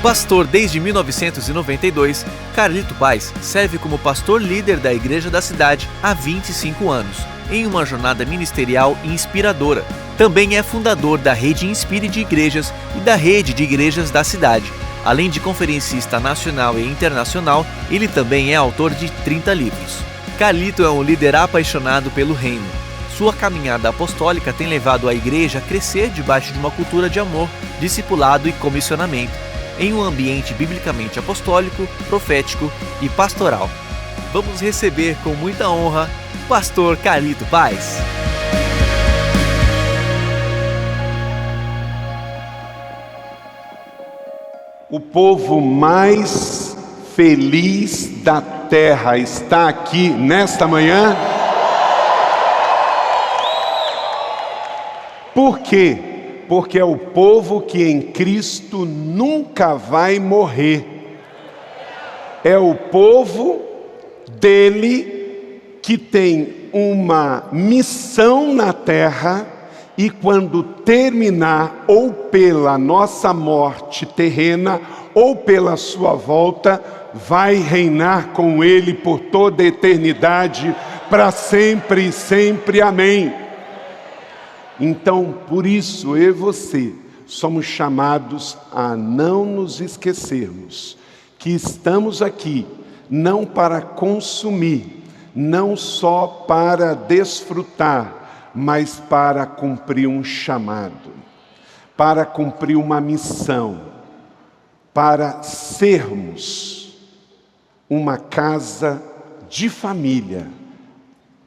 Pastor desde 1992, Carlito Paes serve como pastor líder da Igreja da Cidade há 25 anos, em uma jornada ministerial inspiradora. Também é fundador da Rede Inspire de Igrejas e da Rede de Igrejas da Cidade. Além de conferencista nacional e internacional, ele também é autor de 30 livros. Carlito é um líder apaixonado pelo reino. Sua caminhada apostólica tem levado a igreja a crescer debaixo de uma cultura de amor, discipulado e comissionamento, em um ambiente biblicamente apostólico, profético e pastoral. Vamos receber com muita honra o pastor Carlito Paes. O povo mais feliz da terra está aqui nesta manhã. Por quê? Porque é o povo que em Cristo nunca vai morrer. É o povo dele que tem uma missão na terra e quando terminar, ou pela nossa morte terrena, ou pela sua volta, vai reinar com ele por toda a eternidade, para sempre e sempre. Amém. Então, por isso, eu e você somos chamados a não nos esquecermos que estamos aqui não para consumir, não só para desfrutar, mas para cumprir um chamado, para cumprir uma missão, para sermos uma casa de família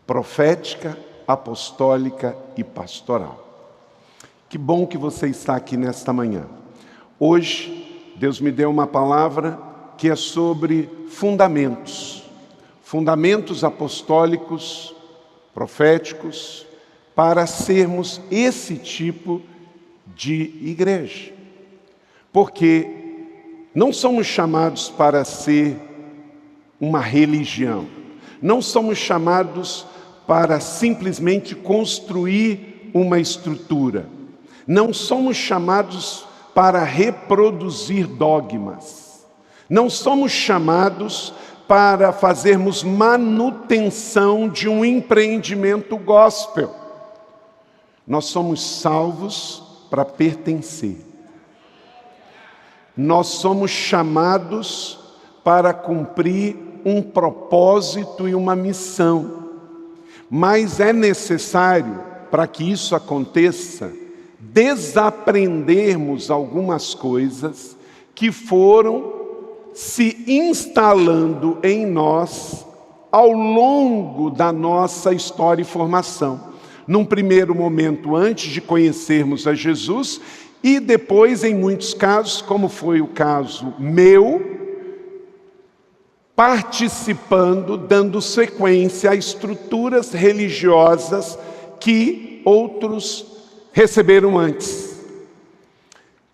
profética, apostólica e pastoral. Que bom que você está aqui nesta manhã. Hoje, Deus me deu uma palavra que é sobre fundamentos apostólicos, proféticos, para sermos esse tipo de igreja. Porque não somos chamados para ser uma religião, não somos chamados para simplesmente construir uma estrutura, não somos chamados para reproduzir dogmas, não somos chamados para fazermos manutenção de um empreendimento gospel. Nós somos salvos para pertencer. Nós somos chamados para cumprir um propósito e uma missão. Mas é necessário, para que isso aconteça, desaprendermos algumas coisas que foram se instalando em nós ao longo da nossa história e formação. Num primeiro momento, antes de conhecermos a Jesus, e depois, em muitos casos, como foi o caso meu, participando, dando sequência a estruturas religiosas que outros receberam antes.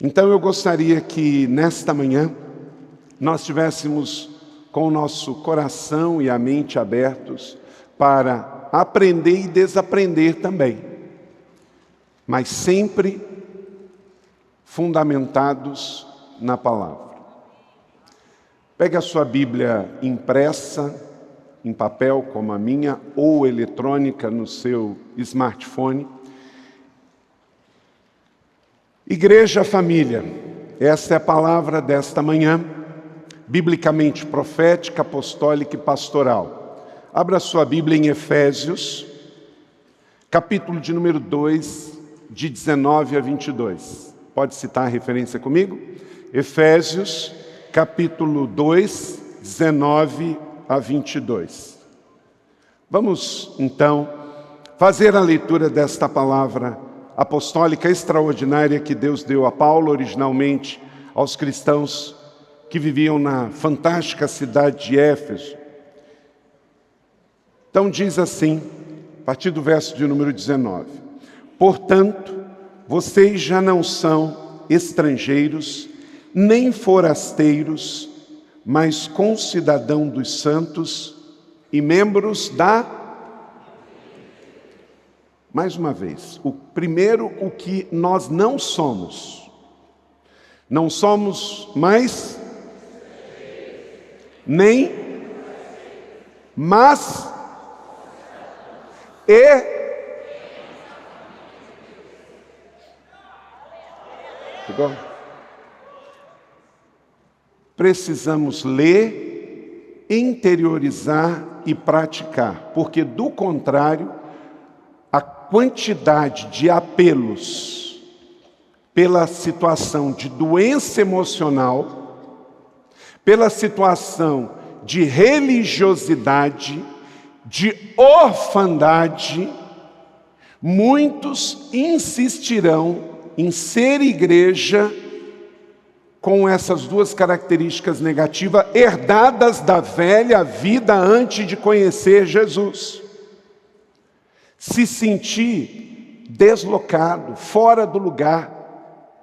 Então eu gostaria que nesta manhã nós estivéssemos com o nosso coração e a mente abertos para aprender e desaprender também, mas sempre fundamentados na palavra. Pegue a sua Bíblia impressa, em papel como a minha, ou eletrônica no seu smartphone. Igreja, família, essa é a palavra desta manhã, biblicamente profética, apostólica e pastoral. Abra sua Bíblia em Efésios, capítulo de número 2, de 19 a 22. Pode citar a referência comigo? Efésios, capítulo 2, 19 a 22. Vamos, então, fazer a leitura desta palavra apostólica extraordinária que Deus deu a Paulo, originalmente aos cristãos que viviam na fantástica cidade de Éfeso. Então diz assim, a partir do verso de número 19: Portanto, vocês já não são estrangeiros, nem forasteiros, mas concidadão dos santos e membros da... Mais uma vez, o primeiro, o que nós não somos. Não somos mais nem, mas Igual. Precisamos ler, interiorizar e praticar, porque do contrário, a quantidade de apelos pela situação de doença emocional, pela situação de religiosidade, de orfandade, muitos insistirão em ser igreja com essas duas características negativas herdadas da velha vida antes de conhecer Jesus. Se sentir deslocado, fora do lugar,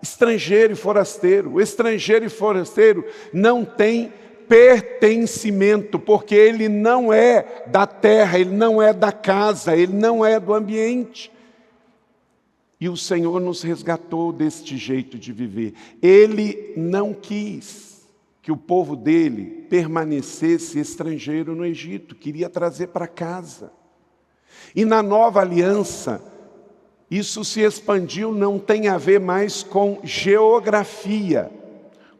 estrangeiro e forasteiro. O estrangeiro e forasteiro não tem pertencimento, porque ele não é da terra, ele não é da casa, ele não é do ambiente. E o Senhor nos resgatou deste jeito de viver. Ele não quis que o povo dele permanecesse estrangeiro no Egito, queria trazer para casa. E na nova aliança, isso se expandiu, não tem a ver mais com geografia,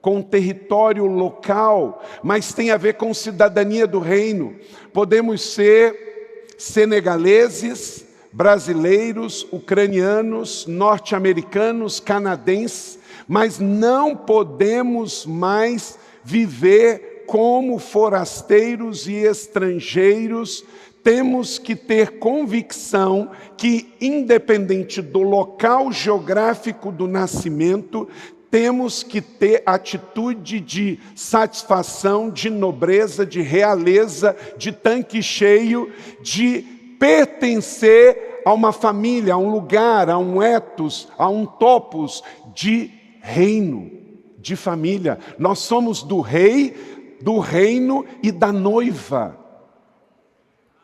com território local, mas tem a ver com cidadania do reino. Podemos ser senegaleses, brasileiros, ucranianos, norte-americanos, canadenses, mas não podemos mais viver como forasteiros e estrangeiros. Temos que ter convicção que, independente do local geográfico do nascimento, temos que ter atitude de satisfação, de nobreza, de realeza, de tanque cheio, de pertencer a uma família, a um lugar, a um ethos, a um topos de reino, de família. Nós somos do rei, do reino e da noiva.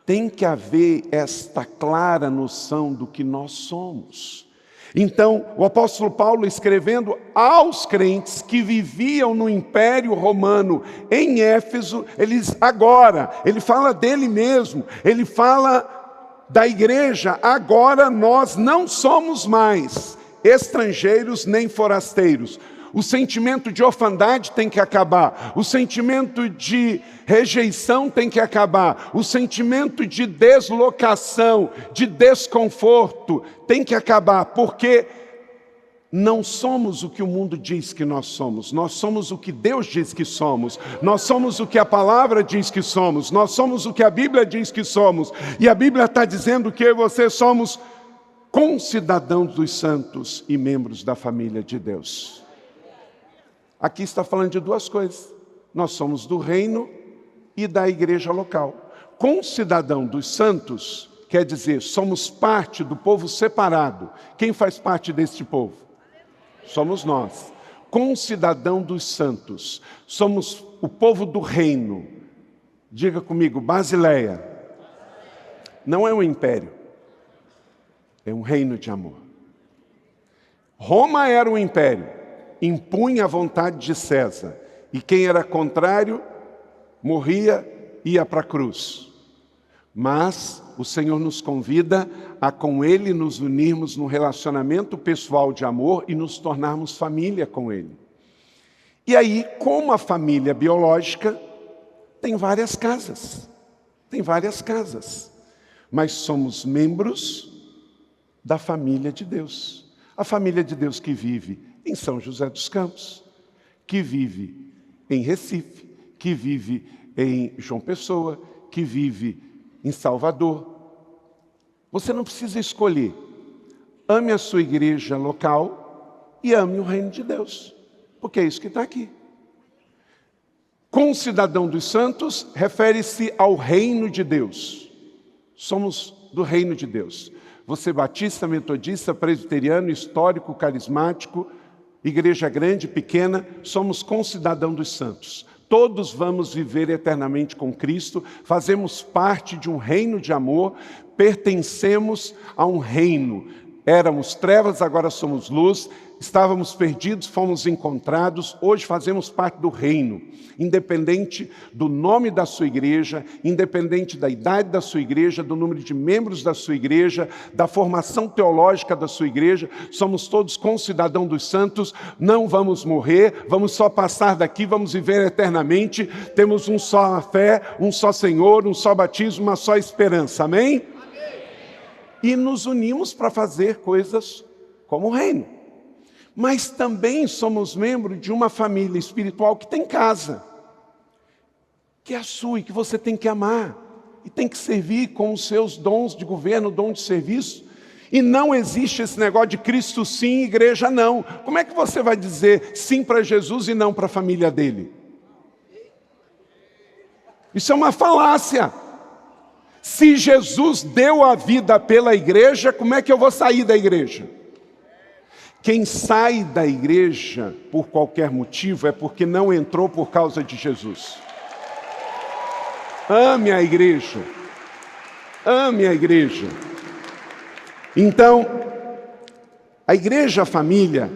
Tem que haver esta clara noção do que nós somos. Então, o apóstolo Paulo, escrevendo aos crentes que viviam no Império Romano em Éfeso, ele fala dele mesmo, ele fala da igreja. Agora nós não somos mais estrangeiros nem forasteiros. O sentimento de orfandade tem que acabar, o sentimento de rejeição tem que acabar, o sentimento de deslocação, de desconforto tem que acabar, porque não somos o que o mundo diz que nós somos o que Deus diz que somos, nós somos o que a palavra diz que somos, nós somos o que a Bíblia diz que somos, e a Bíblia está dizendo que eu e você somos concidadãos dos santos e membros da família de Deus. Aqui está falando de duas coisas. Nós somos do reino e da igreja local. Concidadão dos santos quer dizer, somos parte do povo separado. Quem faz parte deste povo? Somos nós. Concidadão dos santos. Somos o povo do reino. Diga comigo, Basileia. Não é um império. É um reino de amor. Roma era um império. Impunha a vontade de César, e quem era contrário, morria, ia para a cruz. Mas o Senhor nos convida a com Ele nos unirmos num relacionamento pessoal de amor e nos tornarmos família com Ele. E aí, como a família biológica, tem várias casas, mas somos membros da família de Deus. A família de Deus que vive em São José dos Campos, que vive em Recife, que vive em João Pessoa, que vive em Salvador. Você não precisa escolher. Ame a sua igreja local e ame o reino de Deus, porque é isso que está aqui. Concidadão dos santos refere-se ao reino de Deus. Somos do reino de Deus. Você batista, metodista, presbiteriano, histórico, carismático, igreja grande, pequena, somos concidadão dos santos. Todos vamos viver eternamente com Cristo, fazemos parte de um reino de amor, pertencemos a um reino. Éramos trevas, agora somos luz. Estávamos perdidos, fomos encontrados. Hoje fazemos parte do reino. Independente do nome da sua igreja, independente da idade da sua igreja, do número de membros da sua igreja, da formação teológica da sua igreja, somos todos concidadãos dos santos. Não vamos morrer, vamos só passar daqui, vamos viver eternamente. Temos um só fé, um só Senhor, um só batismo, uma só esperança. Amém? E nos unimos para fazer coisas como o reino. Mas também somos membros de uma família espiritual que tem casa, que é a sua e que você tem que amar, e tem que servir com os seus dons de governo, dom de serviço. E não existe esse negócio de Cristo sim, igreja não. Como é que você vai dizer sim para Jesus e não para a família dele? Isso é uma falácia. Se Jesus deu a vida pela igreja, como é que eu vou sair da igreja? Quem sai da igreja por qualquer motivo é porque não entrou por causa de Jesus. Ame a igreja. Ame a igreja. Então, a igreja, a família,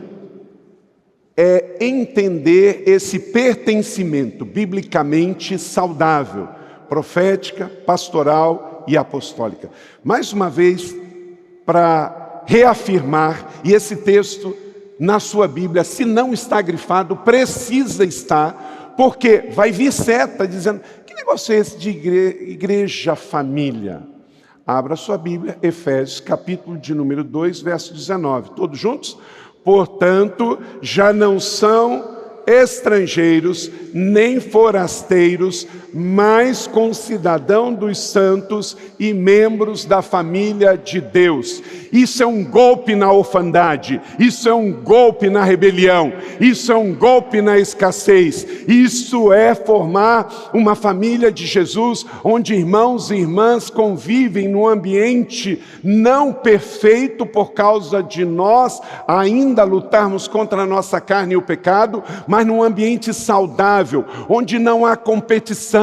é entender esse pertencimento biblicamente saudável, profética, pastoral e apostólica. Mais uma vez, para reafirmar, e esse texto na sua Bíblia, se não está grifado, precisa estar, porque vai vir seta dizendo, que negócio é esse de igreja família? Abra sua Bíblia, Efésios, capítulo de número 2, verso 19, todos juntos? Portanto, já não são estrangeiros, nem forasteiros, mas concidadãos dos santos e membros da família de Deus. Isso é um golpe na orfandade, isso é um golpe na rebelião, isso é um golpe na escassez, isso é formar uma família de Jesus, onde irmãos e irmãs convivem num ambiente não perfeito por causa de nós ainda lutarmos contra a nossa carne e o pecado, mas num ambiente saudável, onde não há competição,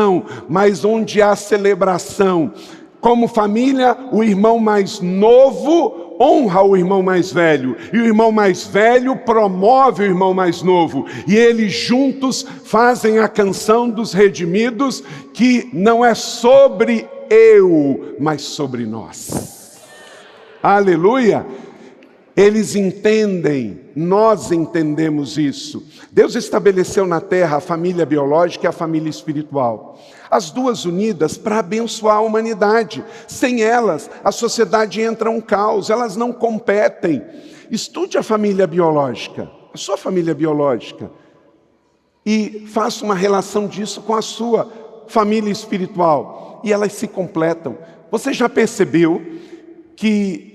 mas onde há celebração. Como família, o irmão mais novo honra o irmão mais velho, e o irmão mais velho promove o irmão mais novo, e eles juntos fazem a canção dos redimidos, que não é sobre eu, mas sobre nós. Aleluia! Eles entendem, nós entendemos isso. Deus estabeleceu na terra a família biológica e a família espiritual. As duas unidas para abençoar a humanidade. Sem elas, a sociedade entra um caos, elas não competem. Estude a família biológica, a sua família biológica, e faça uma relação disso com a sua família espiritual. E elas se completam. Você já percebeu que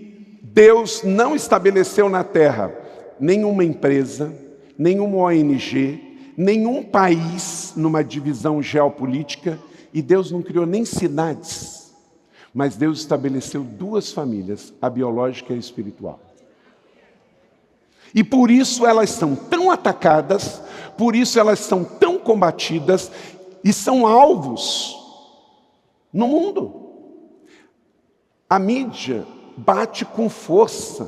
Deus não estabeleceu na terra nenhuma empresa, nenhuma ONG, nenhum país numa divisão geopolítica, e Deus não criou nem cidades, mas Deus estabeleceu duas famílias, a biológica e a espiritual. E por isso elas são tão atacadas, por isso elas são tão combatidas e são alvos no mundo. A mídia bate com força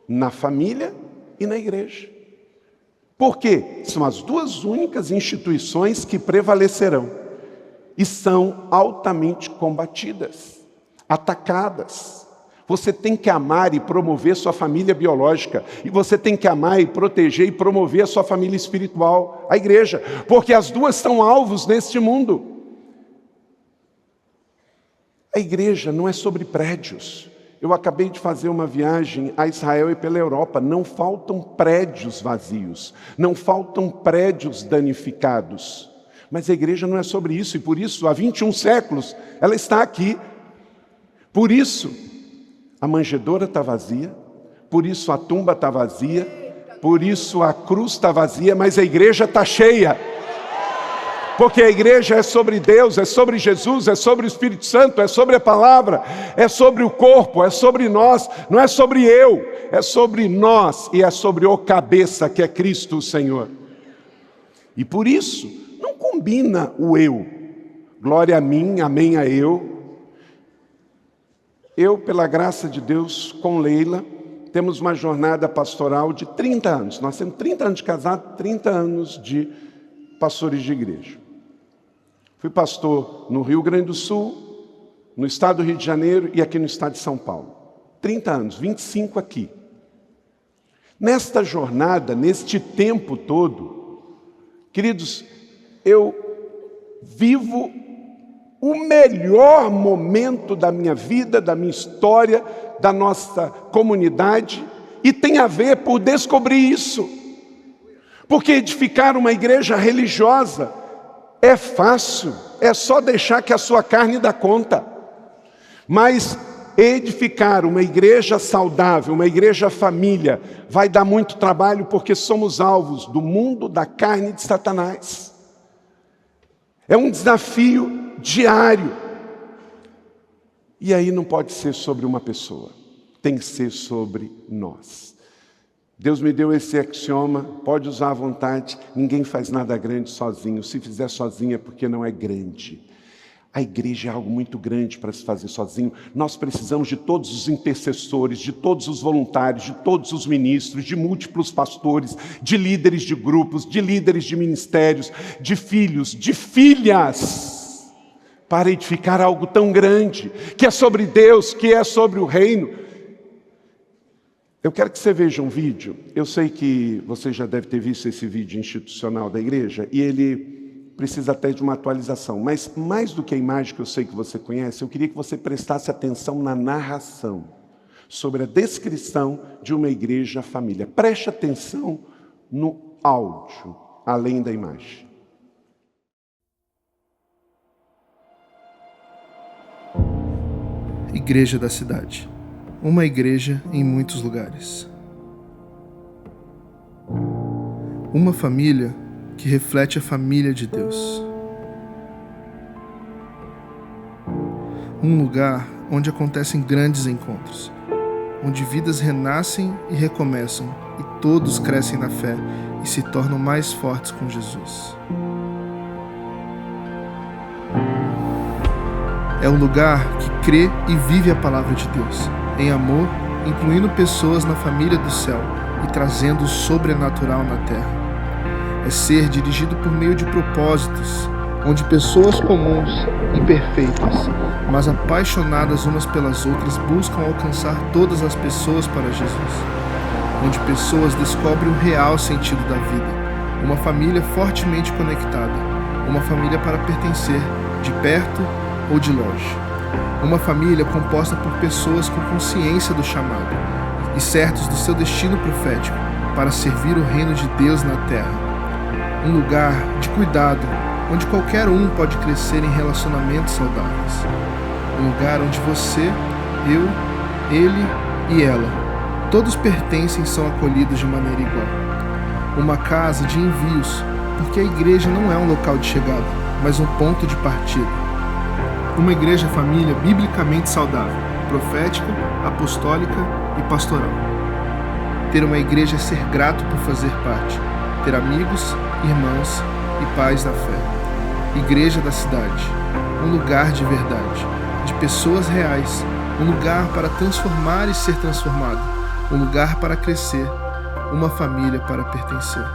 na família e na igreja. Por quê? São as duas únicas instituições que prevalecerão e são altamente combatidas, atacadas. Você tem que amar e promover sua família biológica, e você tem que amar e proteger e promover a sua família espiritual, a igreja, porque as duas são alvos neste mundo. A igreja não é sobre prédios. Eu acabei de fazer uma viagem a Israel e pela Europa. Não faltam prédios vazios, não faltam prédios danificados. Mas a igreja não é sobre isso, e por isso, há 21 séculos, ela está aqui. Por isso, a manjedoura está vazia, por isso a tumba está vazia, por isso a cruz está vazia, mas a igreja está cheia. Porque a igreja é sobre Deus, é sobre Jesus, é sobre o Espírito Santo, é sobre a palavra, é sobre o corpo, é sobre nós, não é sobre eu, é sobre nós e é sobre o cabeça que é Cristo o Senhor. E por isso, não combina o eu, glória a mim, amém a eu. Eu, pela graça de Deus, com Leila, temos uma jornada pastoral de 30 anos. Nós temos 30 anos de casado, 30 anos de pastores de igreja. Fui pastor no Rio Grande do Sul, no estado do Rio de Janeiro e aqui no estado de São Paulo. 30 anos, 25 aqui. Nesta jornada, neste tempo todo, queridos, eu vivo o melhor momento da minha vida, da minha história, da nossa comunidade, e tem a ver por descobrir isso. Porque edificar uma igreja religiosa é fácil, é só deixar que a sua carne dá conta. Mas edificar uma igreja saudável, uma igreja família, vai dar muito trabalho, porque somos alvos do mundo, da carne de Satanás. É um desafio diário. E aí não pode ser sobre uma pessoa, tem que ser sobre nós. Deus me deu esse axioma, pode usar à vontade, ninguém faz nada grande sozinho. Se fizer sozinho é porque não é grande. A igreja é algo muito grande para se fazer sozinho. Nós precisamos de todos os intercessores, de todos os voluntários, de todos os ministros, de múltiplos pastores, de líderes de grupos, de líderes de ministérios, de filhos, de filhas, para edificar algo tão grande, que é sobre Deus, que é sobre o reino. Eu quero que você veja um vídeo. Eu sei que você já deve ter visto esse vídeo institucional da igreja, e ele precisa até de uma atualização. Mas mais do que a imagem que eu sei que você conhece, eu queria que você prestasse atenção na narração, sobre a descrição de uma igreja família. Preste atenção no áudio, além da imagem. Igreja da cidade. Uma igreja em muitos lugares. Uma família que reflete a família de Deus. Um lugar onde acontecem grandes encontros, onde vidas renascem e recomeçam, e todos crescem na fé e se tornam mais fortes com Jesus. É um lugar que crê e vive a palavra de Deus, em amor, incluindo pessoas na família do céu e trazendo o sobrenatural na terra. É ser dirigido por meio de propósitos, onde pessoas comuns, imperfeitas, mas apaixonadas umas pelas outras, buscam alcançar todas as pessoas para Jesus. Onde pessoas descobrem o real sentido da vida. Uma família fortemente conectada. Uma família para pertencer, de perto ou de longe. Uma família composta por pessoas com consciência do chamado e certos do seu destino profético para servir o reino de Deus na terra. Um lugar de cuidado, onde qualquer um pode crescer em relacionamentos saudáveis. Um lugar onde você, eu, ele e ela, todos pertencem e são acolhidos de maneira igual. Uma casa de envios, porque a igreja não é um local de chegada, mas um ponto de partida. Uma igreja família biblicamente saudável, profética, apostólica e pastoral. Ter uma igreja é ser grato por fazer parte, ter amigos, irmãos e pais na fé. Igreja da cidade, um lugar de verdade, de pessoas reais, um lugar para transformar e ser transformado, um lugar para crescer, uma família para pertencer.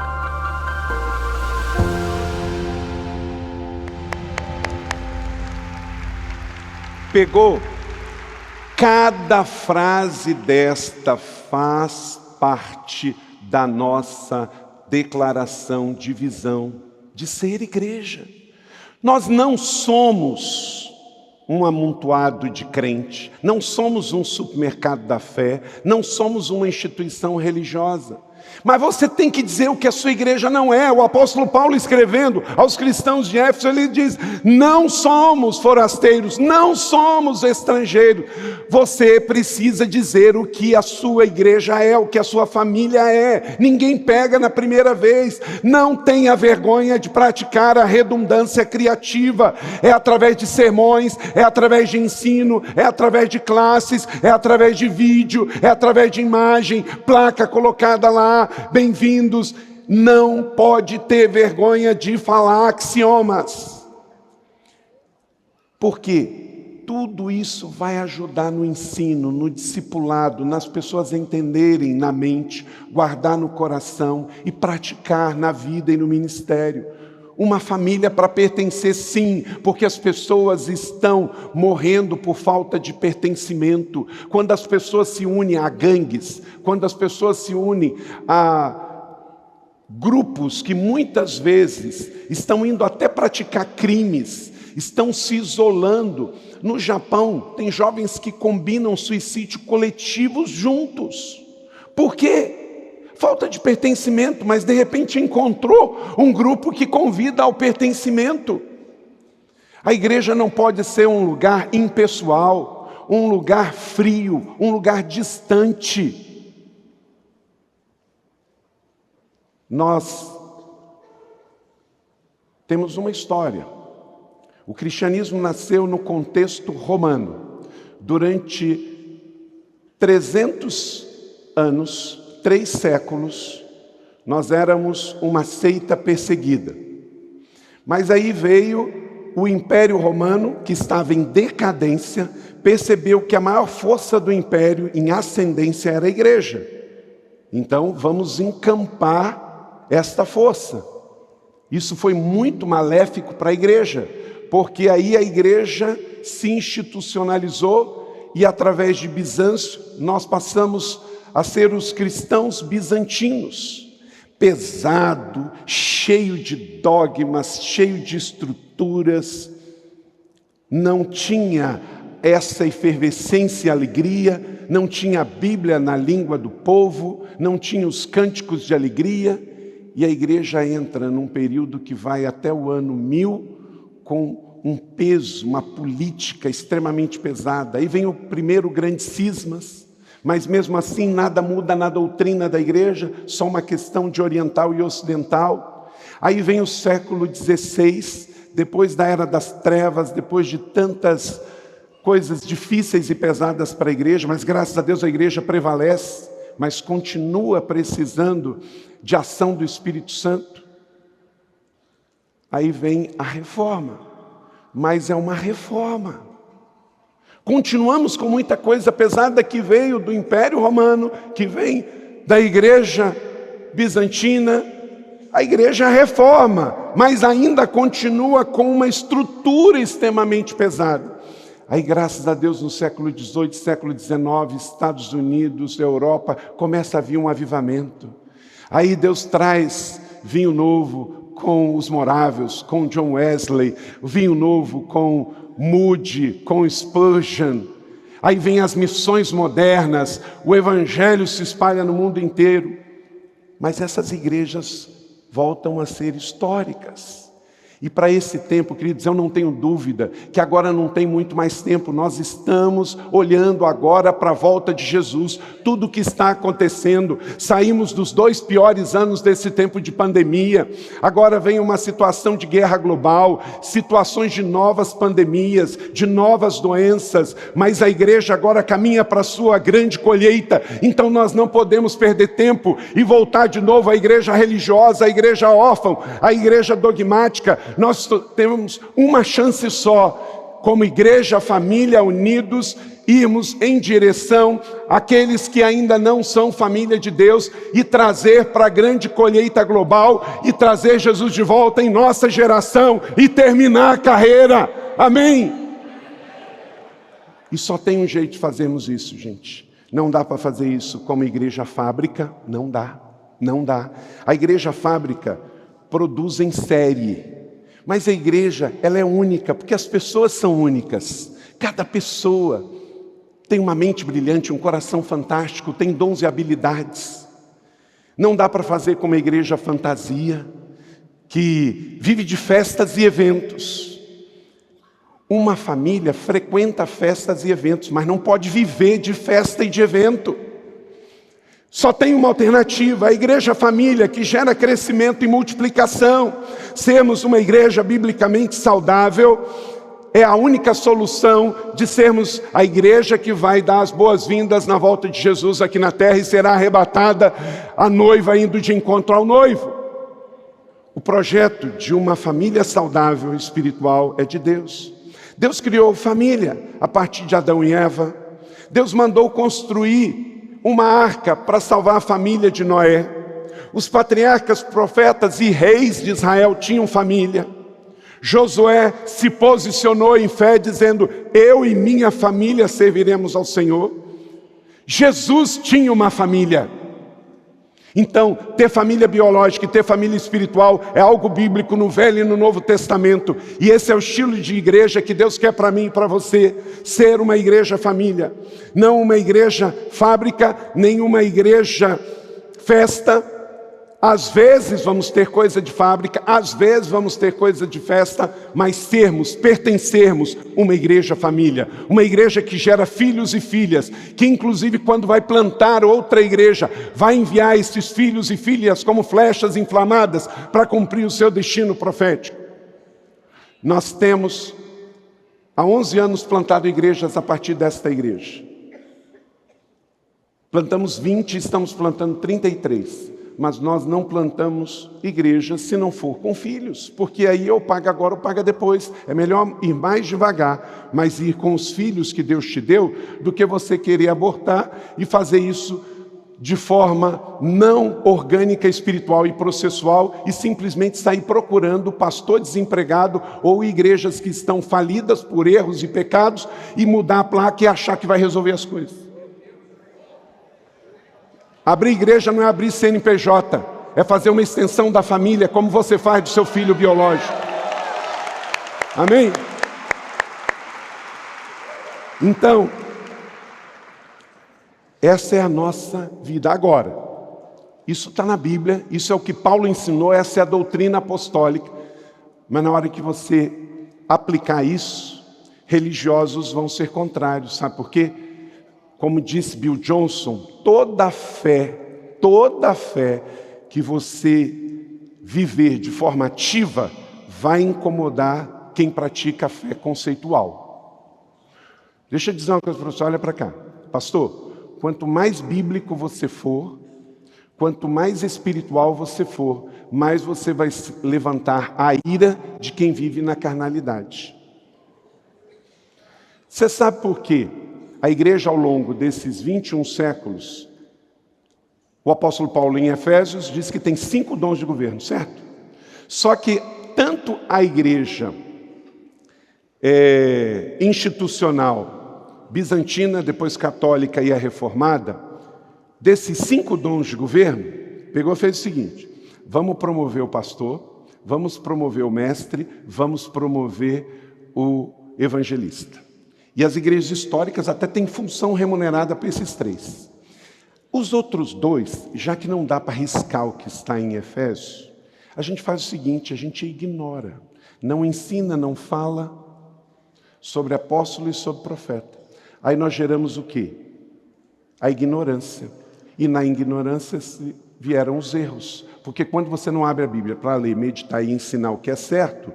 Pegou? Cada frase desta faz parte da nossa declaração de visão de ser igreja. Nós não somos um amontoado de crente, não somos um supermercado da fé, não somos uma instituição religiosa. Mas você tem que dizer o que a sua igreja não é. O apóstolo Paulo, escrevendo aos cristãos de Éfeso, ele diz: não somos forasteiros, não somos estrangeiros. Você precisa dizer o que a sua igreja é, o que a sua família é. Ninguém pega na primeira vez. Não tenha vergonha de praticar a redundância criativa. É através de sermões, é através de ensino, é através de classes, é através de vídeo, é através de imagem, placa colocada lá, bem-vindos. Não pode ter vergonha de falar axiomas. Por quê? tudo isso vai ajudar no ensino, no discipulado, nas pessoas entenderem na mente, guardar no coração e praticar na vida e no ministério. Uma família para pertencer, sim, porque as pessoas estão morrendo por falta de pertencimento. Quando as pessoas se unem a gangues, quando as pessoas se unem a grupos que muitas vezes estão indo até praticar crimes, estão se isolando. No Japão, tem jovens que combinam suicídio coletivo juntos. Por quê? Falta de pertencimento, mas de repente encontrou um grupo que convida ao pertencimento. A igreja não pode ser um lugar impessoal, um lugar frio, um lugar distante. Nós temos uma história. O cristianismo nasceu no contexto romano. Durante 300 anos, 3 séculos, nós éramos uma seita perseguida. Mas aí veio o Império Romano, que estava em decadência, percebeu que a maior força do império em ascendência era a igreja. Então, vamos encampar esta força. Isso foi muito maléfico para a igreja, porque aí a igreja se institucionalizou e através de Bizâncio nós passamos a ser os cristãos bizantinos. Pesado, cheio de dogmas, cheio de estruturas, não tinha essa efervescência e alegria, não tinha a Bíblia na língua do povo, não tinha os cânticos de alegria, e a igreja entra num período que vai até o ano 1000, com um peso, uma política extremamente pesada. Aí vem o primeiro grande cismas, mas mesmo assim nada muda na doutrina da igreja, só uma questão de oriental e ocidental. Aí vem o século XVI, depois da Era das Trevas, depois de tantas coisas difíceis e pesadas para a igreja, mas graças a Deus a igreja prevalece, mas continua precisando de ação do Espírito Santo. Aí vem a reforma, mas é uma reforma. Continuamos com muita coisa pesada que veio do Império Romano, que vem da igreja bizantina. A igreja reforma, mas ainda continua com uma estrutura extremamente pesada. Aí, graças a Deus, no século XVIII, século XIX, Estados Unidos, Europa, começa a vir um avivamento. Aí Deus traz vinho novo com os morávios, com John Wesley, vinho novo com Moody, com Spurgeon. Aí vem as missões modernas, o evangelho se espalha no mundo inteiro. Mas essas igrejas voltam a ser históricas. E para esse tempo, queridos, eu não tenho dúvida que agora não tem muito mais tempo. Nós estamos olhando agora para a volta de Jesus. Tudo o que está acontecendo. Saímos dos 2 piores anos desse tempo de pandemia. Agora vem uma situação de guerra global, situações de novas pandemias, de novas doenças. Mas a igreja agora caminha para a sua grande colheita. Então nós não podemos perder tempo e voltar de novo à igreja religiosa, à igreja órfã, à igreja dogmática. Nós temos uma chance só, como igreja, família, unidos, irmos em direção àqueles que ainda não são família de Deus e trazer para a grande colheita global e trazer Jesus de volta em nossa geração e terminar a carreira. Amém? E só tem um jeito de fazermos isso, gente. Não dá para fazer isso como igreja fábrica, não dá. A igreja fábrica produz em série. Mas a igreja, ela é única, porque as pessoas são únicas. Cada pessoa tem uma mente brilhante, um coração fantástico, tem dons e habilidades. Não dá para fazer como a igreja fantasia, que vive de festas e eventos. Uma família frequenta festas e eventos, mas não pode viver de festa e de evento. Só tem uma alternativa, a igreja família, que gera crescimento e multiplicação. Sermos uma igreja biblicamente saudável é a única solução de sermos a igreja que vai dar as boas-vindas na volta de Jesus aqui na terra e será arrebatada a noiva indo de encontro ao noivo. O projeto de uma família saudável espiritual é de Deus. Deus criou família a partir de Adão e Eva. Deus mandou construir uma arca para salvar a família de Noé. Os patriarcas, profetas e reis de Israel tinham família. Josué se posicionou em fé dizendo: eu e minha família serviremos ao Senhor. Jesus tinha uma família. Então, ter família biológica e ter família espiritual é algo bíblico no Velho e no Novo Testamento. E esse é o estilo de igreja que Deus quer para mim e para você. Ser uma igreja família. Não uma igreja fábrica, nem uma igreja festa. Às vezes vamos ter coisa de fábrica, às vezes vamos ter coisa de festa, mas pertencermos uma igreja família, uma igreja que gera filhos e filhas, que inclusive quando vai plantar outra igreja, vai enviar esses filhos e filhas como flechas inflamadas para cumprir o seu destino profético. Nós temos há 11 anos plantado igrejas a partir desta igreja. Plantamos 20, estamos plantando 33. Mas nós não plantamos igrejas se não for com filhos, porque aí eu pago agora ou pago depois. É melhor ir mais devagar, mas ir com os filhos que Deus te deu, do que você querer abortar e fazer isso de forma não orgânica, espiritual e processual, e simplesmente sair procurando pastor desempregado ou igrejas que estão falidas por erros e pecados e mudar a placa e achar que vai resolver as coisas. Abrir igreja não é abrir CNPJ, é fazer uma extensão da família, como você faz do seu filho biológico. Amém? Então, essa é a nossa vida agora. Isso está na Bíblia, isso é o que Paulo ensinou, essa é a doutrina apostólica. Mas na hora que você aplicar isso, religiosos vão ser contrários, sabe por quê? Como disse Bill Johnson, toda fé que você viver de forma ativa vai incomodar quem pratica a fé conceitual. Deixa eu dizer uma coisa para você, olha para cá. Pastor, quanto mais bíblico você for, quanto mais espiritual você for, mais você vai levantar a ira de quem vive na carnalidade. Você sabe por quê? A igreja, ao longo desses 21 séculos, o apóstolo Paulo em Efésios diz que tem 5 dons de governo, certo? Só que tanto a igreja institucional, bizantina, depois católica e a reformada, desses 5 dons de governo, pegou e fez o seguinte: vamos promover o pastor, vamos promover o mestre, vamos promover o evangelista. E as igrejas históricas até têm função remunerada para esses 3. Os outros 2, já que não dá para riscar o que está em Efésios, a gente faz o seguinte, a gente ignora. Não ensina, não fala sobre apóstolo e sobre profeta. Aí nós geramos o quê? A ignorância. E na ignorância vieram os erros. Porque quando você não abre a Bíblia para ler, meditar e ensinar o que é certo,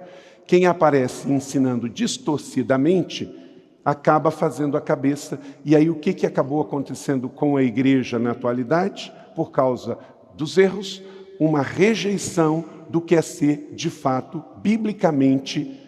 quem aparece ensinando distorcidamente acaba fazendo a cabeça. E aí o que acabou acontecendo com a igreja na atualidade? Por causa dos erros, uma rejeição do que é ser, de fato, biblicamente,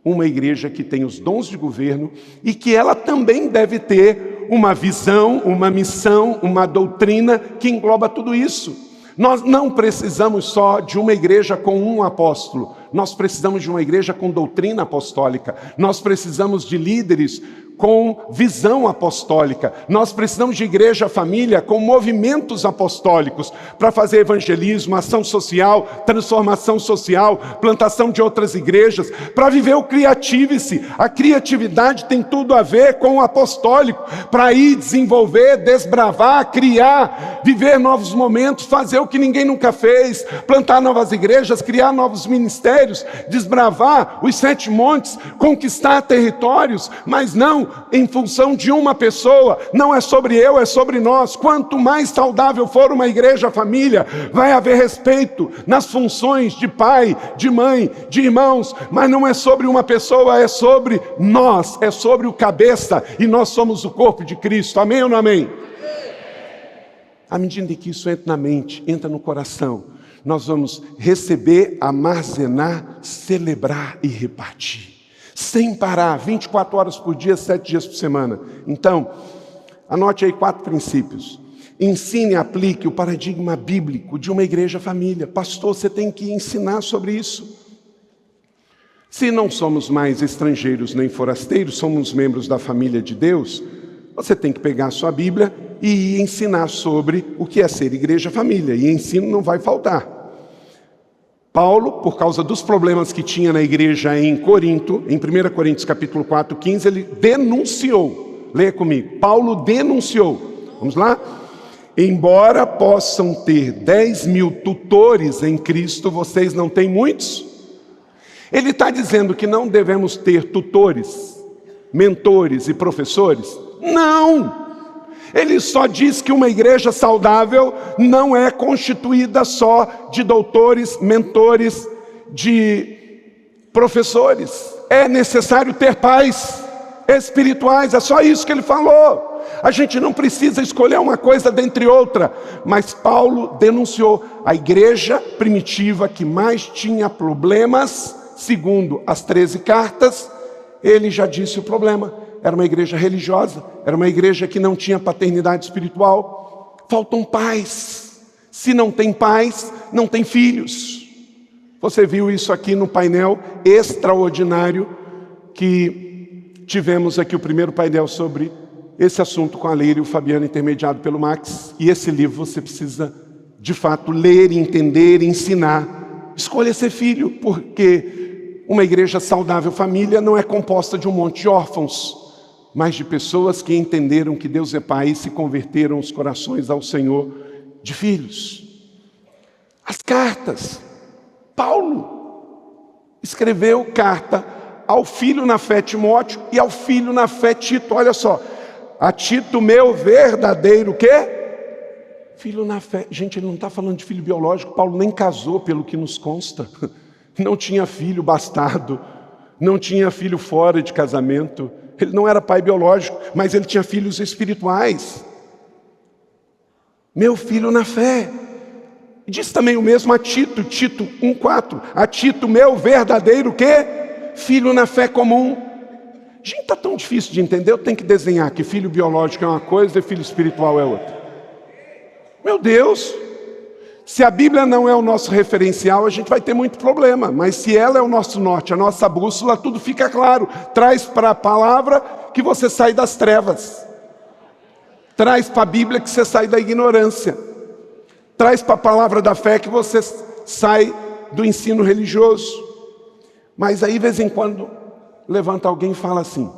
uma igreja que tem os dons de governo e que ela também deve ter uma visão, uma missão, uma doutrina que engloba tudo isso. Nós não precisamos só de uma igreja com um apóstolo. Nós precisamos de uma igreja com doutrina apostólica. Nós precisamos de líderes com visão apostólica. Nós precisamos de igreja família com movimentos apostólicos para fazer evangelismo, ação social, transformação social, plantação de outras igrejas, para viver o criative-se. A criatividade tem tudo a ver com o apostólico, para ir desenvolver, desbravar, criar, viver novos momentos, fazer o que ninguém nunca fez, plantar novas igrejas, criar novos ministérios, desbravar os 7 montes, conquistar territórios, mas não em função de uma pessoa. Não é sobre eu, é sobre nós. Quanto mais saudável for uma igreja família, vai haver respeito nas funções de pai, de mãe, de irmãos, mas não é sobre uma pessoa, é sobre nós, é sobre o cabeça, e nós somos o corpo de Cristo. Amém ou não amém? À medida que isso entra na mente, entra no coração, nós vamos receber, armazenar, celebrar e repartir. sem parar, 24 horas por dia, 7 dias por semana. Então, anote aí 4 princípios. Ensine e aplique o paradigma bíblico de uma igreja família. Pastor, você tem que ensinar sobre isso. Se não somos mais estrangeiros nem forasteiros, somos membros da família de Deus, você tem que pegar a sua Bíblia e ensinar sobre o que é ser igreja família. E ensino não vai faltar. Paulo, por causa dos problemas que tinha na igreja em Corinto, em 1 Coríntios capítulo 4, 15, ele denunciou. Leia comigo. Paulo denunciou. Vamos lá? Embora possam ter 10.000 tutores em Cristo, vocês não têm muitos? Ele está dizendo que não devemos ter tutores, mentores e professores? Não! Ele só diz que uma igreja saudável não é constituída só de doutores, mentores, de professores. É necessário ter pais espirituais, é só isso que ele falou. A gente não precisa escolher uma coisa dentre outra, mas Paulo denunciou a igreja primitiva que mais tinha problemas, segundo as 13 cartas, ele já disse o problema. Era uma igreja religiosa, era uma igreja que não tinha paternidade espiritual. Faltam pais. Se não tem pais, não tem filhos. Você viu isso aqui no painel extraordinário que tivemos aqui, o primeiro painel sobre esse assunto com a Leira e o Fabiano, intermediado pelo Max. E esse livro você precisa, de fato, ler, entender, ensinar. Escolha ser filho, porque uma igreja saudável família não é composta de um monte de órfãos, mas de pessoas que entenderam que Deus é Pai e se converteram os corações ao Senhor de filhos. As cartas. Paulo escreveu carta ao filho na fé Timóteo e ao filho na fé Tito. Olha só. A Tito, meu verdadeiro quê? Filho na fé. Gente, ele não está falando de filho biológico. Paulo nem casou, pelo que nos consta. Não tinha filho bastardo. Não tinha filho fora de casamento. Ele não era pai biológico, mas ele tinha filhos espirituais. Meu filho na fé. Diz também o mesmo a Tito, Tito 1,4. A Tito, meu verdadeiro quê? Filho na fé comum. Gente, está tão difícil de entender, eu tenho que desenhar que filho biológico é uma coisa e filho espiritual é outra. Meu Deus! Se a Bíblia não é o nosso referencial, a gente vai ter muito problema. Mas se ela é o nosso norte, a nossa bússola, tudo fica claro. Traz para a palavra que você sai das trevas. Traz para a Bíblia que você sai da ignorância. Traz para a palavra da fé que você sai do ensino religioso. Mas aí, de vez em quando, levanta alguém e fala assim: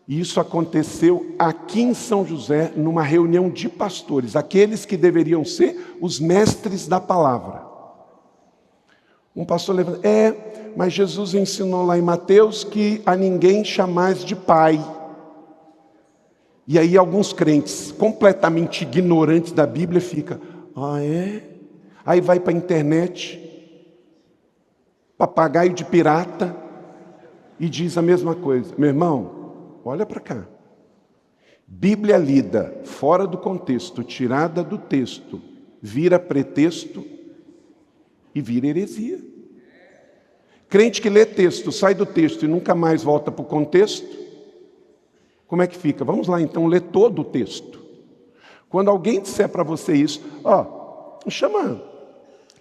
isso aconteceu aqui em São José, numa reunião de pastores, aqueles que deveriam ser os mestres da palavra. Um pastor levanta: mas Jesus ensinou lá em Mateus que a ninguém chamais de pai. E aí alguns crentes completamente ignorantes da Bíblia ficam: Aí vai para a internet, papagaio de pirata, e diz a mesma coisa. Meu irmão, olha para cá. Bíblia lida fora do contexto, tirada do texto, vira pretexto e vira heresia. Crente que lê texto, sai do texto e nunca mais volta para o contexto, como é que fica? Vamos lá então ler todo o texto. Quando alguém disser para você isso, não chama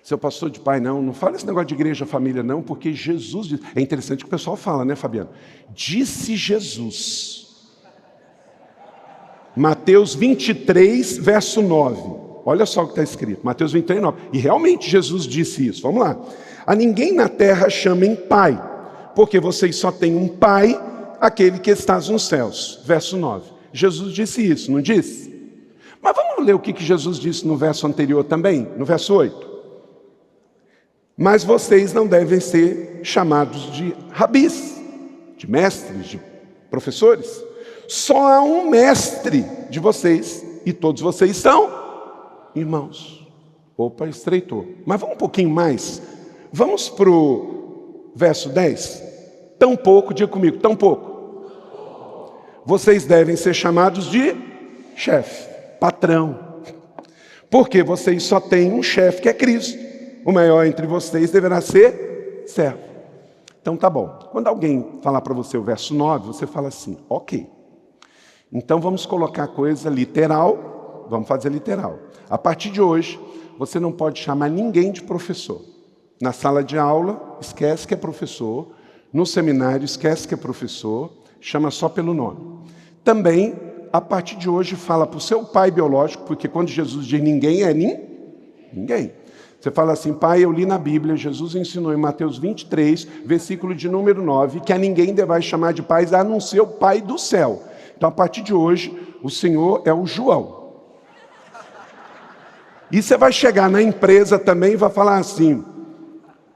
seu pastor de pai não fala esse negócio de igreja, família não, porque Jesus diz. É interessante que o pessoal fala, né, Fabiano? Disse Jesus. Mateus 23, verso 9. Olha só o que está escrito. Mateus 23, 9. E realmente Jesus disse isso. Vamos lá. A ninguém na terra chamem pai, porque vocês só têm um pai, aquele que está nos céus. Verso 9. Jesus disse isso, não disse? Mas vamos ler o que Jesus disse no verso anterior também, no verso 8. Mas vocês não devem ser chamados de rabis, de mestres, de professores. Só há um mestre de vocês, e todos vocês são irmãos. Opa, estreitou. Mas vamos um pouquinho mais. Vamos para o verso 10. Tão pouco, diga comigo, tão pouco. Vocês devem ser chamados de chefe, patrão. Porque vocês só têm um chefe que é Cristo. O maior entre vocês deverá ser servo. Então tá bom. Quando alguém falar para você o verso 9, você fala assim, ok. Então vamos colocar a coisa literal, vamos fazer literal. A partir de hoje, você não pode chamar ninguém de professor. Na sala de aula, esquece que é professor. No seminário, esquece que é professor. Chama só pelo nome. Também, a partir de hoje, fala para o seu pai biológico, porque quando Jesus diz ninguém, é ninguém. Você fala assim, pai, eu li na Bíblia, Jesus ensinou em Mateus 23, versículo de número 9, que a ninguém vai chamar de pai, a não ser o Pai do céu. Então, a partir de hoje, o Senhor é o João. E você vai chegar na empresa também e vai falar assim,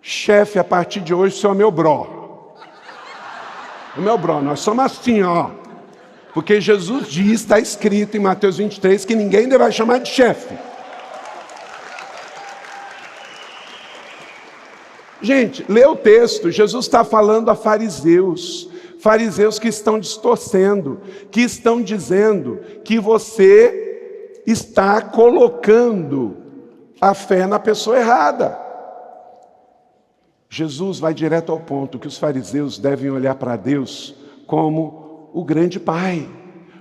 chefe, a partir de hoje, o senhor é meu bró. O meu bró, nós somos assim, ó. Porque Jesus diz, está escrito em Mateus 23, que ninguém vai chamar de chefe. Gente, lê o texto, Jesus está falando a fariseus que estão distorcendo, que estão dizendo que você está colocando a fé na pessoa errada. Jesus vai direto ao ponto que os fariseus devem olhar para Deus como o grande pai,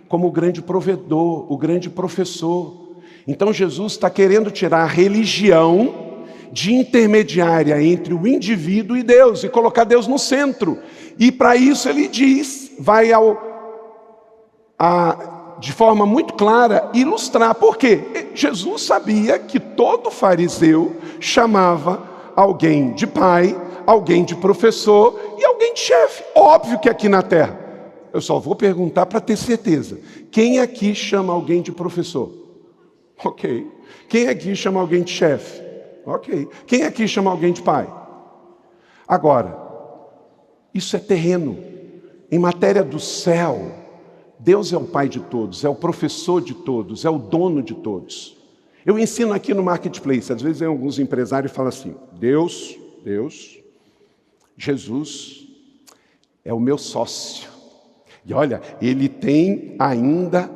como o grande provedor, o grande professor. Então Jesus está querendo tirar a religião de intermediária entre o indivíduo e Deus, e colocar Deus no centro. E para isso ele diz, vai de forma muito clara, ilustrar. Por quê? Jesus sabia que todo fariseu chamava alguém de pai, alguém de professor e alguém de chefe. Óbvio que aqui na terra. Eu só vou perguntar para ter certeza. Quem aqui chama alguém de professor? Ok. Quem aqui chama alguém de chefe? Ok. Quem aqui chama alguém de pai? Agora, isso é terreno. Em matéria do céu, Deus é o pai de todos, é o professor de todos, é o dono de todos. Eu ensino aqui no Marketplace, às vezes vem alguns empresários e falam assim, Deus, Jesus é o meu sócio. E olha, ele tem ainda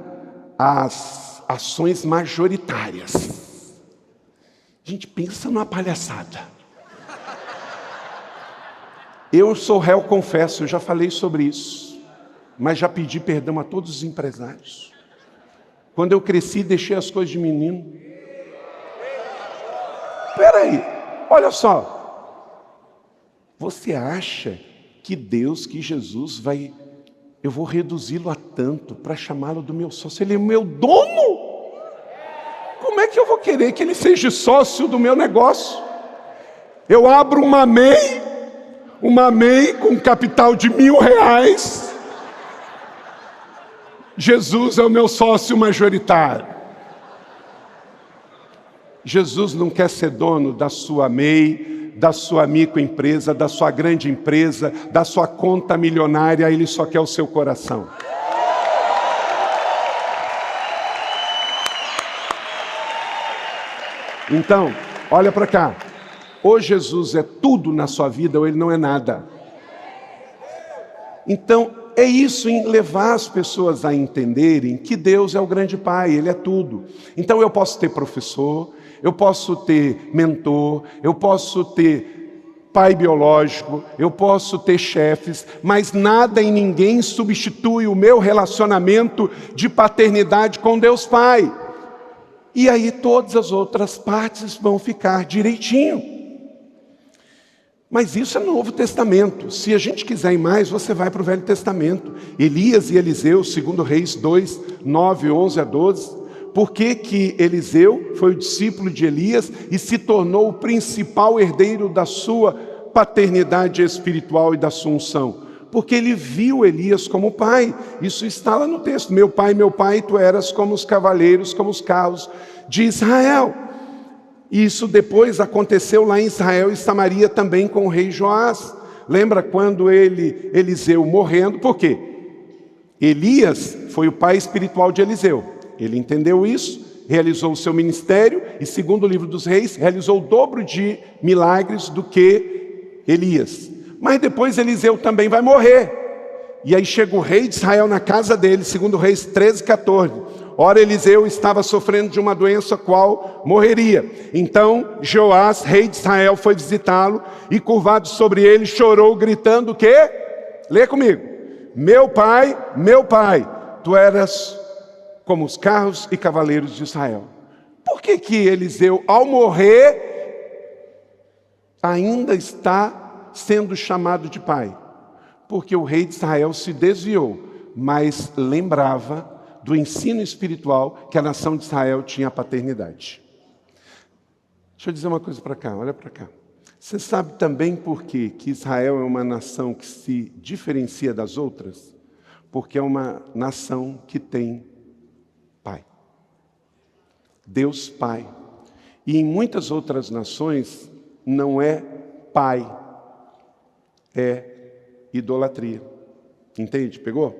as ações majoritárias. Gente, pensa numa palhaçada. Eu sou réu, confesso, eu já falei sobre isso, mas já pedi perdão a todos os empresários. Quando eu cresci, deixei as coisas de menino. Espera aí, olha só. Você acha que Deus, que Jesus eu vou reduzi-lo a tanto para chamá-lo do meu sócio? Ele é o meu dono? Como é que eu vou querer que ele seja sócio do meu negócio? Eu abro uma MEI com capital de R$1.000. Jesus é o meu sócio majoritário. Jesus não quer ser dono da sua MEI, da sua microempresa, da sua grande empresa, da sua conta milionária, ele só quer o seu coração. Então, olha para cá. Ou Jesus é tudo na sua vida, ou ele não é nada. Então, é isso em levar as pessoas a entenderem que Deus é o grande pai, ele é tudo. Então eu posso ter professor, eu posso ter mentor, eu posso ter pai biológico, eu posso ter chefes, mas nada e ninguém substitui o meu relacionamento de paternidade com Deus Pai. E aí todas as outras partes vão ficar direitinho. Mas isso é no Novo Testamento. Se a gente quiser ir mais, você vai para o Velho Testamento. Elias e Eliseu, 2 Reis 2, 9, 11 a 12. Por que Eliseu foi o discípulo de Elias e se tornou o principal herdeiro da sua paternidade espiritual e da sua unção? Porque ele viu Elias como pai. Isso está lá no texto. Meu pai, tu eras como os cavaleiros, como os carros de Israel. Isso depois aconteceu lá em Israel e Samaria também com o rei Joás. Lembra quando Eliseu morrendo? Por quê? Elias foi o pai espiritual de Eliseu. Ele entendeu isso, realizou o seu ministério e, segundo o livro dos reis, realizou o dobro de milagres do que Elias. Mas depois Eliseu também vai morrer. E aí chega o rei de Israel na casa dele, segundo Reis 13, 14. Ora, Eliseu estava sofrendo de uma doença qual morreria. Então, Joás, rei de Israel, foi visitá-lo e, curvado sobre ele, chorou, gritando o quê? Lê comigo. Meu pai, tu eras como os carros e cavaleiros de Israel. Por que Eliseu, ao morrer, ainda está sendo chamado de pai? Porque o rei de Israel se desviou, mas lembrava do ensino espiritual que a nação de Israel tinha a paternidade. Deixa eu dizer uma coisa para cá, olha para cá. Você sabe também por que Israel é uma nação que se diferencia das outras? Porque é uma nação que tem pai. Deus Pai. E em muitas outras nações não é pai, é idolatria. Entende? Pegou?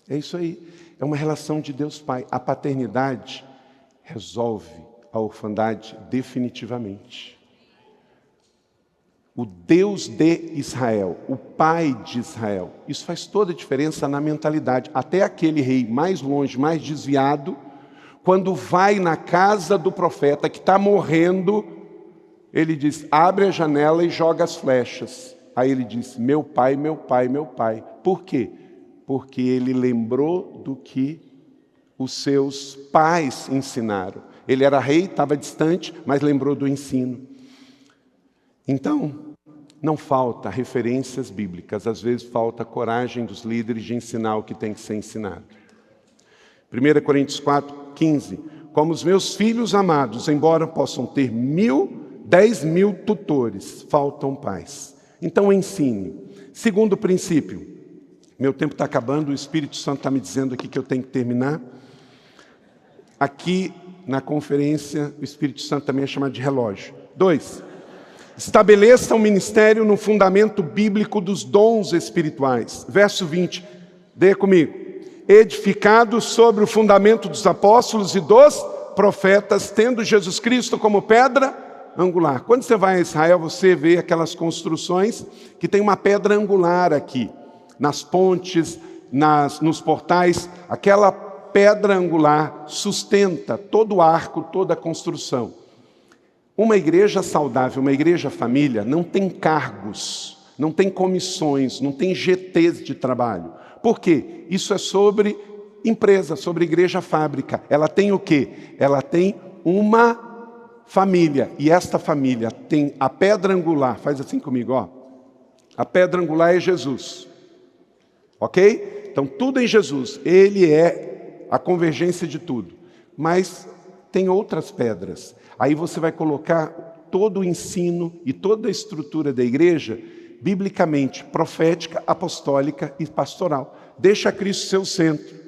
É isso aí. É uma relação de Deus Pai. A paternidade resolve a orfandade definitivamente. O Deus de Israel, o Pai de Israel, isso faz toda a diferença na mentalidade. Até aquele rei mais longe, mais desviado, quando vai na casa do profeta que está morrendo, ele diz, abre a janela e joga as flechas. Aí ele diz, meu pai, meu pai, meu pai. Por quê? Porque ele lembrou do que os seus pais ensinaram. Ele era rei, estava distante, mas lembrou do ensino. Então, não falta referências bíblicas, às vezes falta coragem dos líderes de ensinar o que tem que ser ensinado. 1 Coríntios 4:15. Como os meus filhos amados, embora possam ter 10.000 tutores, faltam pais. Então ensine. Segundo princípio, meu tempo está acabando, o Espírito Santo está me dizendo aqui que eu tenho que terminar. Aqui na conferência, o Espírito Santo também é chamado de relógio. 2. Estabeleça um ministério no fundamento bíblico dos dons espirituais. Verso 20, dê comigo. Edificado sobre o fundamento dos apóstolos e dos profetas, tendo Jesus Cristo como pedra angular. Quando você vai a Israel, você vê aquelas construções que tem uma pedra angular aqui. Nas pontes, nos portais, aquela pedra angular sustenta todo o arco, toda a construção. Uma igreja saudável, uma igreja família, não tem cargos, não tem comissões, não tem GTs de trabalho. Por quê? Isso é sobre empresa, sobre igreja fábrica. Ela tem o quê? Ela tem uma família, e esta família tem a pedra angular, faz assim comigo, ó. A pedra angular é Jesus. Ok? Então tudo em Jesus, Ele é a convergência de tudo. Mas tem outras pedras. Aí você vai colocar todo o ensino e toda a estrutura da igreja, biblicamente, profética, apostólica e pastoral. Deixa Cristo ser o centro.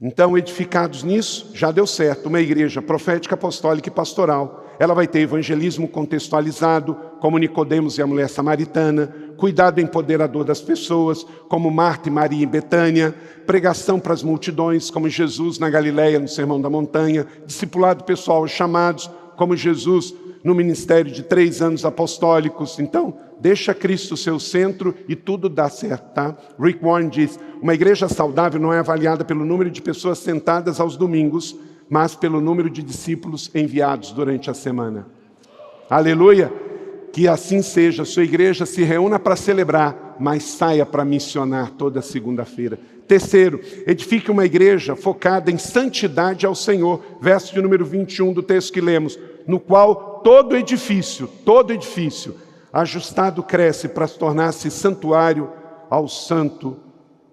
Então, edificados nisso, já deu certo. Uma igreja profética, apostólica e pastoral. Ela vai ter evangelismo contextualizado, como Nicodemos e a mulher samaritana, cuidado empoderador das pessoas, como Marta e Maria em Betânia, pregação para as multidões, como Jesus na Galileia, no Sermão da Montanha, discipulado pessoal aos chamados, como Jesus no ministério de 3 anos apostólicos. Então, deixa Cristo ser o centro e tudo dá certo, tá? Rick Warren diz, uma igreja saudável não é avaliada pelo número de pessoas sentadas aos domingos, mas pelo número de discípulos enviados durante a semana. Aleluia! Que assim seja, sua igreja se reúna para celebrar, mas saia para missionar toda segunda-feira. Terceiro, edifique uma igreja focada em santidade ao Senhor, verso de número 21 do texto que lemos, no qual todo edifício, ajustado cresce para tornar-se santuário ao santo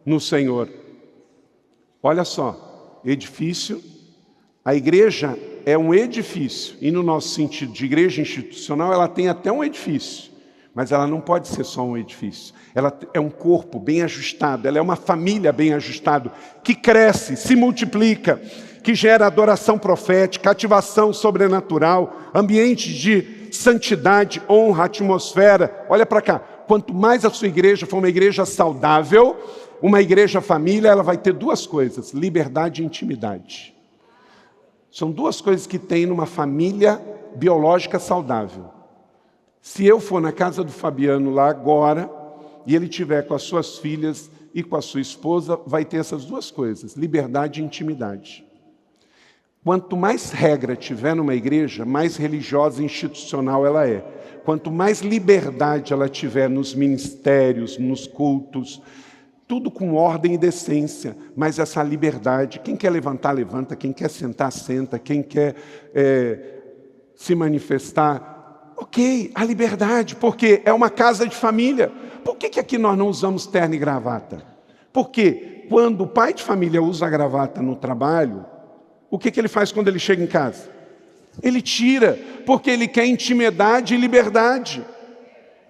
no Senhor. Olha só, edifício, a igreja é um edifício, e no nosso sentido de igreja institucional, ela tem até um edifício, mas ela não pode ser só um edifício. Ela é um corpo bem ajustado, ela é uma família bem ajustada, que cresce, se multiplica, que gera adoração profética, ativação sobrenatural, ambiente de santidade, honra, atmosfera. Olha para cá, quanto mais a sua igreja for uma igreja saudável, uma igreja família, ela vai ter 2 coisas, liberdade e intimidade. São 2 coisas que tem numa família biológica saudável. Se eu for na casa do Fabiano lá agora, e ele tiver com as suas filhas e com a sua esposa, vai ter essas duas coisas, liberdade e intimidade. Quanto mais regra tiver numa igreja, mais religiosa e institucional ela é. Quanto mais liberdade ela tiver nos ministérios, nos cultos, tudo com ordem e decência, mas essa liberdade, quem quer levantar, levanta, quem quer sentar, senta, quem quer se manifestar, ok, a liberdade, porque é uma casa de família. Por que aqui nós não usamos terno e gravata? Porque quando o pai de família usa a gravata no trabalho, o que ele faz quando ele chega em casa? Ele tira, porque ele quer intimidade e liberdade.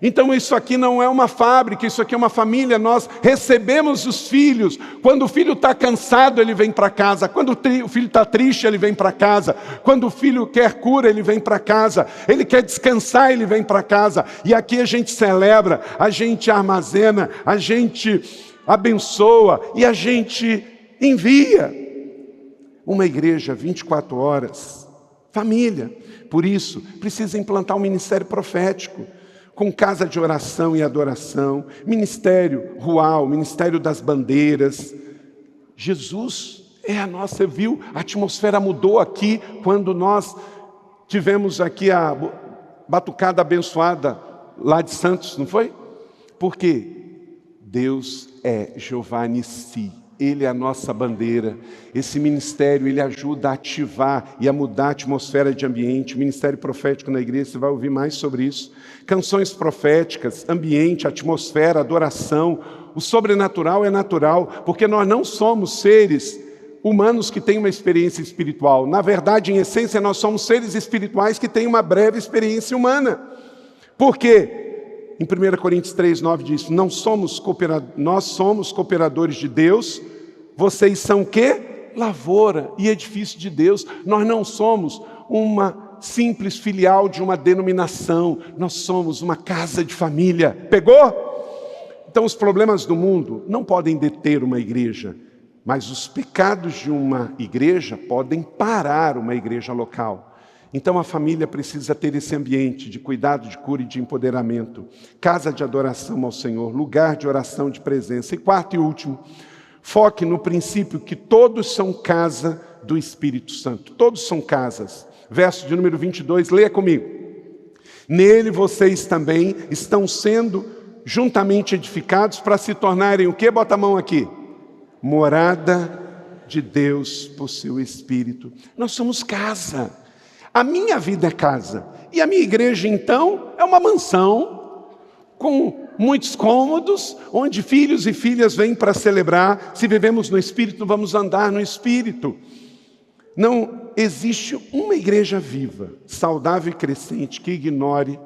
Então isso aqui não é uma fábrica, isso aqui é uma família. Nós recebemos os filhos. Quando o filho está cansado, ele vem para casa. Quando o filho está triste, ele vem para casa. Quando o filho quer cura, ele vem para casa. Ele quer descansar, ele vem para casa. E aqui a gente celebra, a gente armazena, a gente abençoa e a gente envia. Uma igreja 24 horas, família. Por isso, precisa implantar um ministério profético, com casa de oração e adoração, ministério rural, ministério das bandeiras. Jesus é a nossa, você viu? A atmosfera mudou aqui, quando nós tivemos aqui a batucada abençoada lá de Santos, não foi? Porque Deus é Jeová Nissi. Ele é a nossa bandeira. Esse ministério, ele ajuda a ativar e a mudar a atmosfera de ambiente. O ministério profético na igreja, você vai ouvir mais sobre isso. Canções proféticas, ambiente, atmosfera, adoração. O sobrenatural é natural, porque nós não somos seres humanos que têm uma experiência espiritual. Na verdade, em essência, nós somos seres espirituais que têm uma breve experiência humana. Por quê? Em 1 Coríntios 3:9 diz, nós somos cooperadores de Deus, vocês são o quê? Lavoura e edifício de Deus. Nós não somos uma simples filial de uma denominação, nós somos uma casa de família. Pegou? Então os problemas do mundo não podem deter uma igreja, mas os pecados de uma igreja podem parar uma igreja local. Então a família precisa ter esse ambiente de cuidado, de cura e de empoderamento. Casa de adoração ao Senhor, lugar de oração, de presença. E quarto e último, foque no princípio que todos são casa do Espírito Santo. Todos são casas. Verso de número 22, leia comigo. Nele vocês também estão sendo juntamente edificados para se tornarem o quê? Bota a mão aqui. Morada de Deus por seu Espírito. Nós somos casa. A minha vida é casa. E a minha igreja, então, é uma mansão com muitos cômodos, onde filhos e filhas vêm para celebrar. Se vivemos no Espírito, vamos andar no Espírito. Não existe uma igreja viva, saudável e crescente, que ignore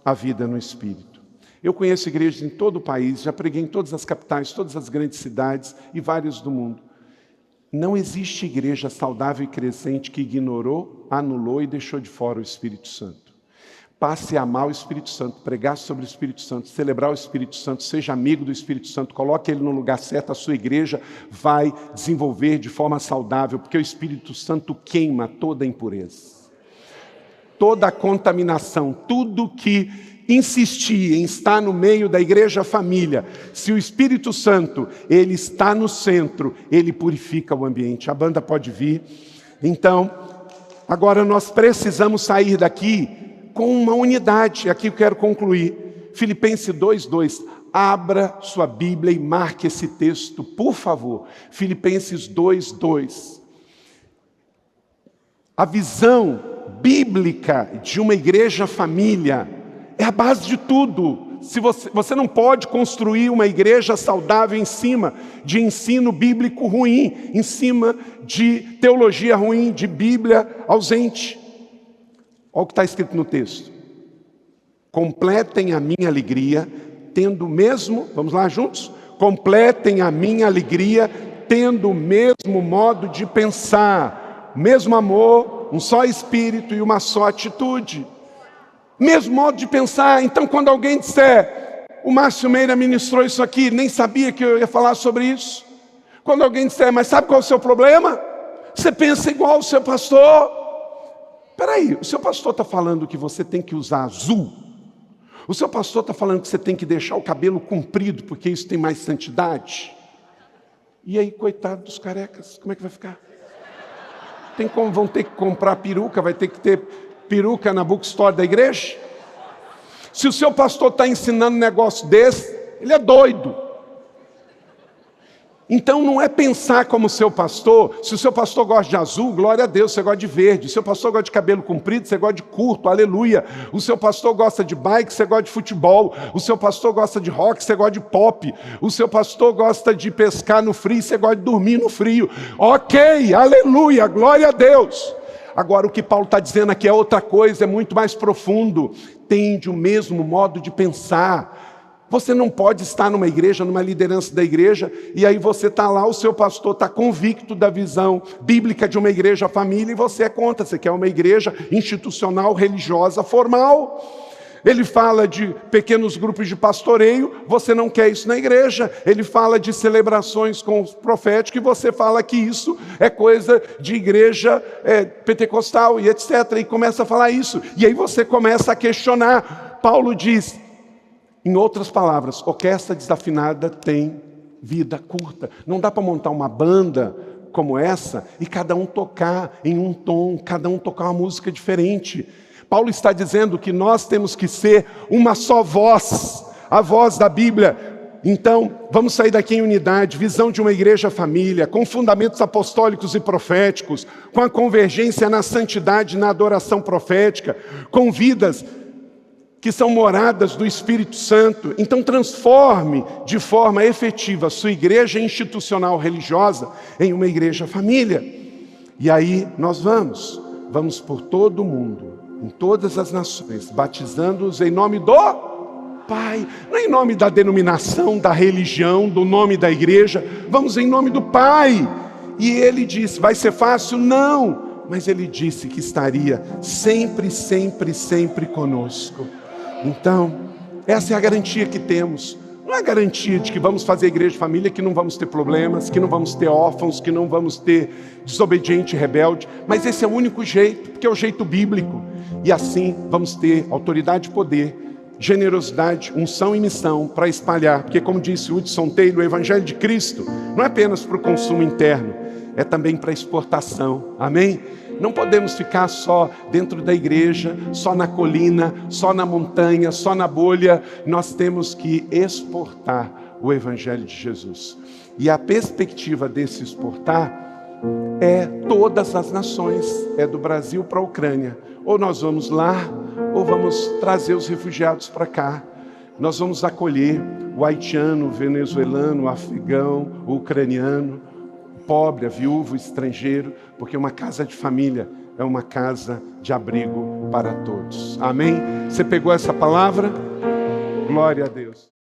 a vida no Espírito. Eu conheço igrejas em todo o país, já preguei em todas as capitais, todas as grandes cidades e vários do mundo. Não existe igreja saudável e crescente que ignorou, anulou e deixou de fora o Espírito Santo. Passe a amar o Espírito Santo, pregar sobre o Espírito Santo, celebrar o Espírito Santo, seja amigo do Espírito Santo, coloque ele no lugar certo, a sua igreja vai desenvolver de forma saudável, porque o Espírito Santo queima toda a impureza, toda a contaminação, tudo que insistir em estar no meio da igreja família, se o Espírito Santo, ele está no centro, ele purifica o ambiente. A banda pode vir. Então, agora nós precisamos sair daqui com uma unidade. Aqui eu quero concluir. Filipenses 2:2. Abra sua Bíblia e marque esse texto, por favor. Filipenses 2:2. A visão bíblica de uma igreja família é a base de tudo. Se você não pode construir uma igreja saudável em cima de ensino bíblico ruim, em cima de teologia ruim, de Bíblia ausente. Olha o que está escrito no texto. Completem a minha alegria, tendo o mesmo, vamos lá juntos? Completem a minha alegria, tendo o mesmo modo de pensar, mesmo amor, um só espírito e uma só atitude. Mesmo modo de pensar. Então quando alguém disser, o Márcio Meira ministrou isso aqui, nem sabia que eu ia falar sobre isso. Quando alguém disser, mas sabe qual é o seu problema? Você pensa igual o seu pastor. Espera aí, o seu pastor está falando que você tem que usar azul? O seu pastor está falando que você tem que deixar o cabelo comprido, porque isso tem mais santidade. E aí, coitado dos carecas, como é que vai ficar? Tem como, vão ter que comprar peruca, vai ter que ter peruca na bookstore da igreja? Se o seu pastor está ensinando um negócio desse, ele é doido. Então não é pensar como o seu pastor. Se o seu pastor gosta de azul, glória a Deus, você gosta de verde. Se o seu pastor gosta de cabelo comprido, você gosta de curto, aleluia. O seu pastor gosta de bike, você gosta de futebol. O seu pastor gosta de rock, você gosta de pop. O seu pastor gosta de pescar no frio, você gosta de dormir no frio. Ok, aleluia, glória a Deus. Agora o que Paulo está dizendo aqui é outra coisa, é muito mais profundo. Tende o mesmo modo de pensar. Você não pode estar numa igreja, numa liderança da igreja, e aí você está lá, o seu pastor está convicto da visão bíblica de uma igreja família, e você é contra, você quer uma igreja institucional, religiosa, formal. Ele fala de pequenos grupos de pastoreio, você não quer isso na igreja. Ele fala de celebrações com os proféticos, e você fala que isso é coisa de igreja pentecostal e etc. E começa a falar isso, e aí você começa a questionar. Paulo diz, em outras palavras, orquestra desafinada tem vida curta. Não dá para montar uma banda como essa e cada um tocar em um tom, cada um tocar uma música diferente. Paulo está dizendo que nós temos que ser uma só voz, a voz da Bíblia. Então, vamos sair daqui em unidade, visão de uma igreja família, com fundamentos apostólicos e proféticos, com a convergência na santidade, na adoração profética, com vidas que são moradas do Espírito Santo. Então transforme de forma efetiva a sua igreja institucional religiosa em uma igreja família. E aí nós vamos por todo o mundo, em todas as nações, batizando-os em nome do Pai. Não é em nome da denominação, da religião, do nome da igreja. Vamos em nome do Pai. E ele disse, vai ser fácil? Não. Mas ele disse que estaria sempre, sempre, sempre conosco. Então, essa é a garantia que temos. Não é a garantia de que vamos fazer igreja de família, que não vamos ter problemas, que não vamos ter órfãos, que não vamos ter desobediente e rebelde. Mas esse é o único jeito, porque é o jeito bíblico. E assim vamos ter autoridade e poder, generosidade, unção e missão para espalhar. Porque como disse Hudson Taylor, o Evangelho de Cristo não é apenas para o consumo interno, é também para exportação. Amém? Não podemos ficar só dentro da igreja, só na colina, só na montanha, só na bolha. Nós temos que exportar o Evangelho de Jesus. E a perspectiva desse exportar é todas as nações, é do Brasil para a Ucrânia. Ou nós vamos lá, ou vamos trazer os refugiados para cá. Nós vamos acolher o haitiano, o venezuelano, o afegão, o ucraniano, pobre, a viúva, o estrangeiro, porque uma casa de família é uma casa de abrigo para todos. Amém? Você pegou essa palavra? Glória a Deus.